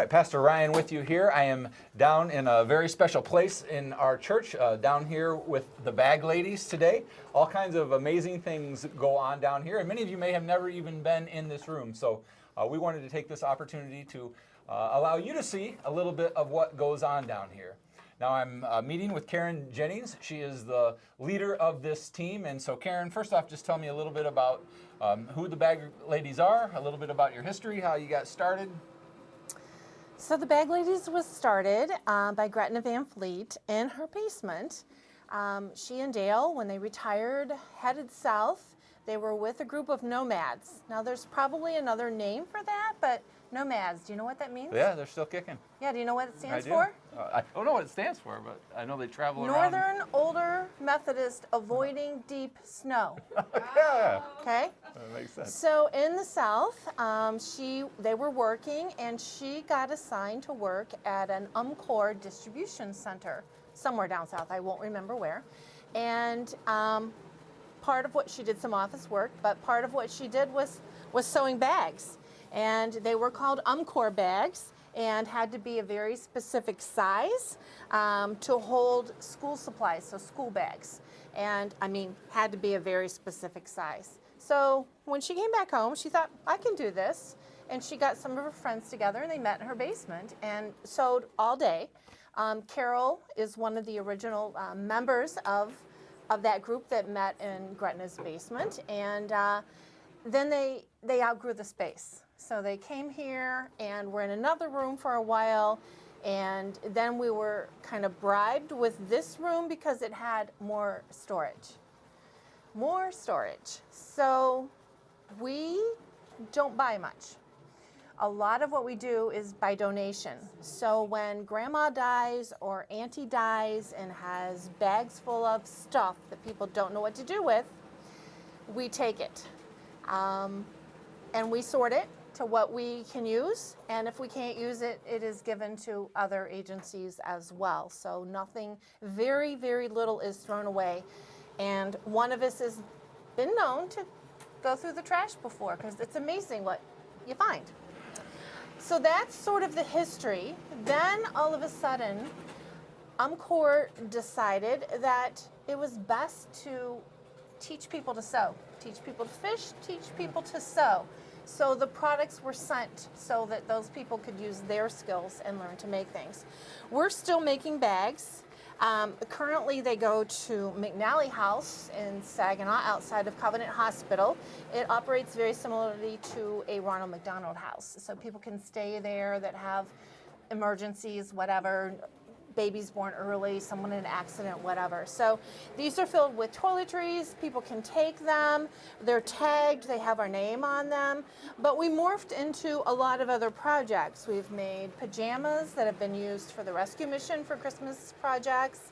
right, Pastor Ryan with you here. I am down in a very special place in our church, down here with the bag ladies today. All kinds of amazing things go on down here, and many of you may have never even been in this room. So we wanted to take this opportunity to allow you to see a little bit of what goes on down here. Now I'm meeting with Karen Jennings. She is the leader of this team. And so Karen, first off, just tell me a little bit about who the bag ladies are, a little bit about your history, how you got started. So the Bag Ladies was started by Gretna Van Fleet in her basement. She and Dale, when they retired, headed south. They were with a group of nomads. Now there's probably another name for that, but nomads, do you know what that means? Yeah, they're still kicking. Yeah, do you know what it stands I do. for? I don't know what it stands for, but I know they travel around. Northern Older Methodist Avoiding Deep Snow. Yeah, Okay? that makes sense. So in the south, they were working, and she got assigned to work at an UMCOR distribution center somewhere down south. I won't remember where. And part of what she did, some office work, but part of what she did was sewing bags. And they were called UMCOR bags and had to be a very specific size to hold school supplies, so school bags. And I mean, had to be a very specific size. So when she came back home, she thought, I can do this. And she got some of her friends together, and they met in her basement and sewed all day. Carol is one of the original members of that group that met in Gretna's basement. And then they outgrew the space. So they came here and were in another room for a while. And then we were kind of bribed with this room because it had more storage. More storage. So we don't buy much. A lot of what we do is by donation. So when grandma dies or auntie dies and has bags full of stuff that people don't know what to do with, we take it. And we sort it to what we can use. And if we can't use it, it is given to other agencies as well. So nothing, very, very little is thrown away. And one of us has been known to go through the trash before, because it's amazing what you find. So that's sort of the history. Then all of a sudden, UMCOR decided that it was best to teach people to sew, teach people to fish, teach people to sew. So the products were sent so that those people could use their skills and learn to make things. We're still making bags. Currently they go to McNally House in Saginaw outside of Covenant Hospital. It operates very similarly to a Ronald McDonald House. So people can stay there that have emergencies, whatever, babies born early, someone in an accident, whatever. So these are filled with toiletries. People can take them. They're tagged. They have our name on them. But we morphed into a lot of other projects. We've made pajamas that have been used for the rescue mission for Christmas projects.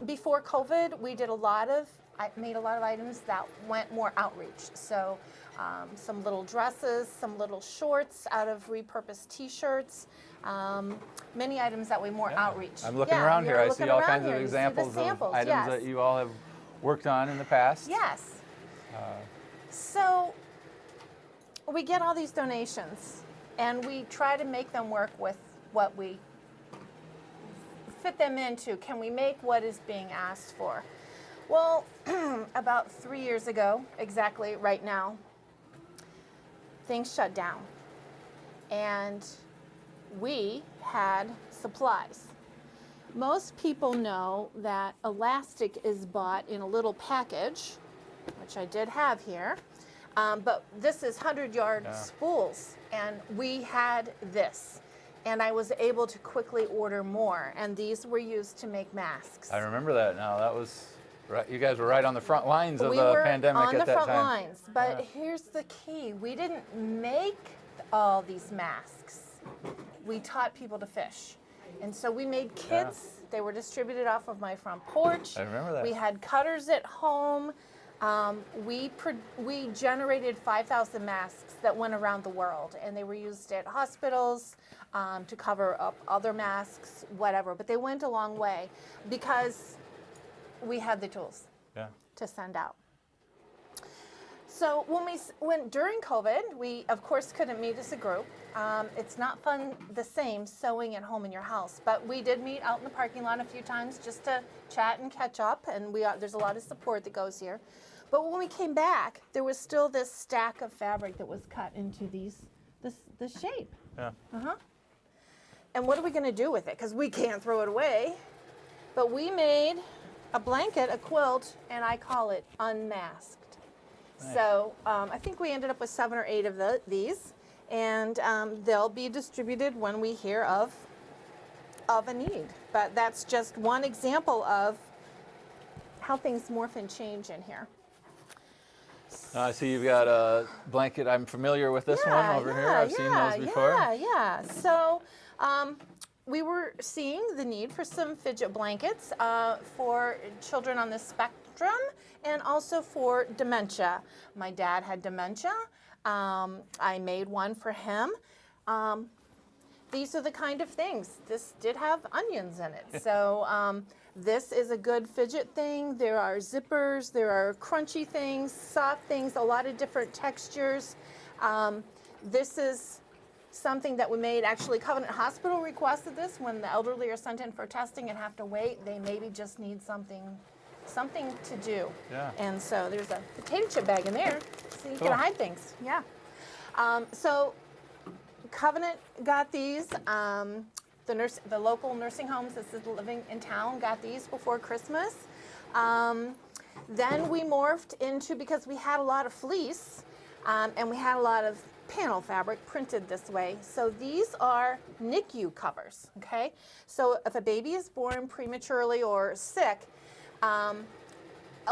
Before COVID, I made a lot of items that went more outreach. So some little dresses, some little shorts out of repurposed t-shirts, many items that way more outreach. I'm looking around here. I see all kinds of examples of items that you all have worked on in the past. Yes. So we get all these donations, and we try to make them work with what we fit them into. Can we make what is being asked for? Well, about 3 years ago, exactly right now, things shut down. And we had supplies. Most people know that elastic is bought in a little package, which I did have here, but this is 100-yard spools, and we had this. And I was able to quickly order more, and these were used to make masks. I remember that now. That was right. You guys were right on the front lines of the pandemic at that time. We were on the front lines, but here's the key. We didn't make all these masks. We taught people to fish. And so we made kits. They were distributed off of my front porch. I remember that. We had cutters at home. We generated 5,000 masks that went around the world, and they were used at hospitals to cover up other masks, whatever. But they went a long way because we had the tools to send out. So when during COVID, we of course couldn't meet as a group. It's not fun the same sewing at home in your house, but we did meet out in the parking lot a few times just to chat and catch up, and there's a lot of support that goes here. But when we came back, there was still this stack of fabric that was cut into this shape. Yeah. And what are we going to do with it? Because we can't throw it away. But we made a blanket, a quilt, and I call it unmasked. Nice. So I think we ended up with 7 or 8 of these, and they'll be distributed when we hear of a need. But that's just one example of how things morph and change in here. I see you've got a blanket. I'm familiar with this one over here. I've seen those before. Yeah. So we were seeing the need for some fidget blankets for children on the spectrum and also for dementia. My dad had dementia. I made one for him. These are the kind of things. This did have onions in it. So this is a good fidget thing. There are zippers, there are crunchy things, soft things, a lot of different textures. This is something that we made. Actually, Covenant Hospital requested this when the elderly are sent in for testing and have to wait. They maybe just need something to do. Yeah. And so there's a potato chip bag in there, so you Cool. can hide things. Yeah. So Covenant got these. The local nursing homes, assisted living in town, got these before Christmas. Then we morphed into, because we had a lot of fleece and we had a lot of panel fabric printed this way. So these are NICU covers, okay? So if a baby is born prematurely or sick, a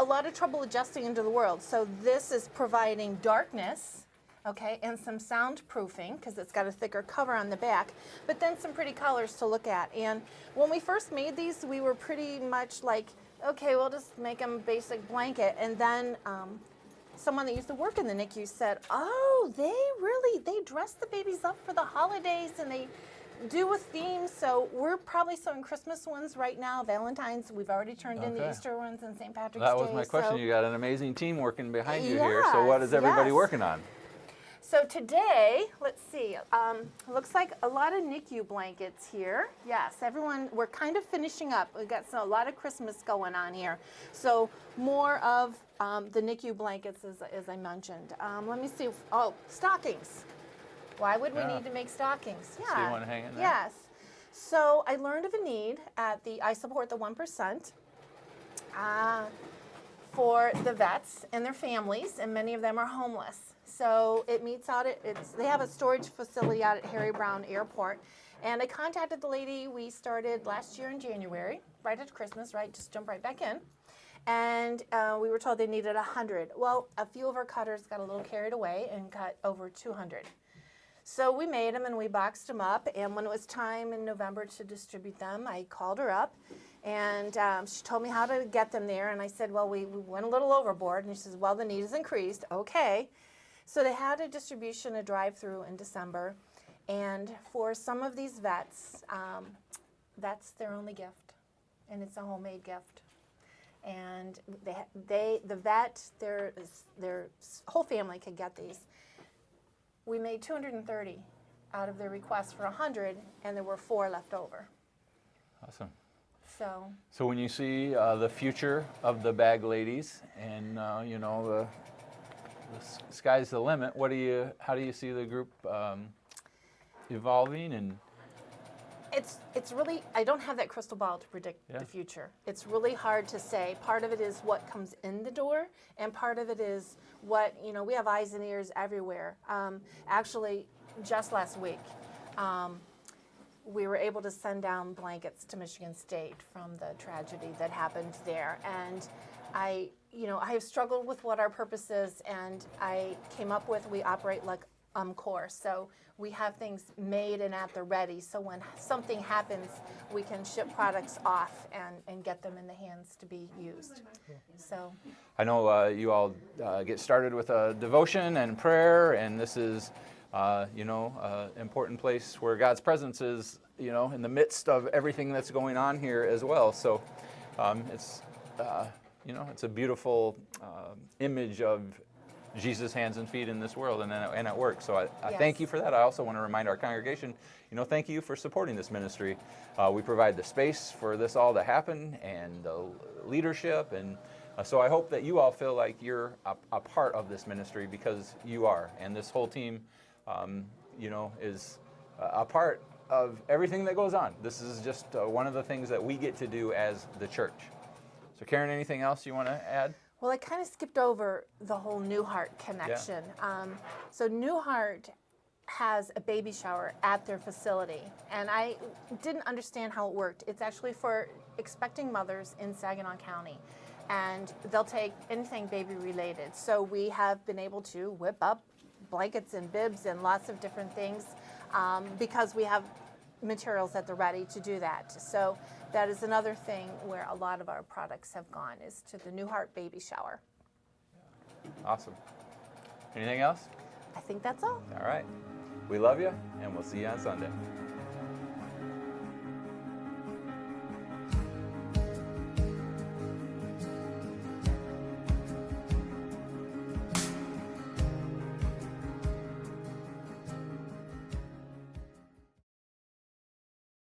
lot of trouble adjusting into the world. So this is providing darkness, okay, and some soundproofing because it's got a thicker cover on the back, but then some pretty colors to look at. And when we first made these, we were pretty much like, okay, we'll just make them basic blanket. And then someone that used to work in the NICU said, oh, they dress the babies up for the holidays and they do a theme. So we're probably sewing Christmas ones right now, Valentine's. We've already turned in the Okay. Easter ones and St. Patrick's Day. That was my question. So You got an amazing team working behind you here. So what is everybody Yes. working on? So today, let's see, looks like a lot of NICU blankets here. Yes, everyone, we're kind of finishing up. We've got a lot of Christmas going on here. So more of the NICU blankets, as I mentioned. Let me see, stockings. Why would we Yeah. need to make stockings? See one hanging there? Yes. So I learned of a need at I support the 1%. For the vets and their families, and many of them are homeless. So it meets out they have a storage facility out at Harry Brown Airport. And I contacted the lady. We started last year in January, right at Christmas, right? Just jump right back in. And we were told they needed 100. Well, a few of our cutters got a little carried away and cut over 200. So we made them and we boxed them up. And when it was time in November to distribute them, I called her up. And she told me how to get them there. And I said, well, we went a little overboard. And she says, well, the need is increased. Okay. So they had a distribution, a drive-through in December. And for some of these vets, that's their only gift. And it's a homemade gift. And the vet, their whole family could get these. We made 230 out of their request for 100, and there were 4 left over. Awesome. So when you see the future of the bag ladies and the sky's the limit, how do you see the group evolving? And it's really, I don't have that crystal ball to predict the future. It's really hard to say. Part of it is what comes in the door, and part of it is what, we have eyes and ears everywhere. Actually, just last week, we were able to send down blankets to Michigan State from the tragedy that happened there. And I have struggled with what our purpose is, and I came up with, we operate like core. So we have things made and at the ready. So when something happens, we can ship products off and get them in the hands to be used. So I know you all get started with a devotion and prayer, and this is important place where God's presence is, in the midst of everything that's going on here as well. So it's a beautiful image of Jesus' hands and feet in this world and at work. So I Yes. thank you for that. I also want to remind our congregation, thank you for supporting this ministry. We provide the space for this all to happen and the leadership. And so I hope that you all feel like you're a part of this ministry, because you are. And this whole team, is a part of everything that goes on. This is just one of the things that we get to do as the church. So Karen, anything else you want to add? Well, I kind of skipped over the whole New Heart connection. So New Heart has a baby shower at their facility, and I didn't understand how it worked. It's actually for expecting mothers in Saginaw County, and they'll take anything baby related. So we have been able to whip up blankets and bibs and lots of different things because we have materials at the ready to do that. So that is another thing where a lot of our products have gone, is to the New Heart baby shower. Awesome. Anything else? I think that's all. All right. We love you, and we'll see you on Sunday.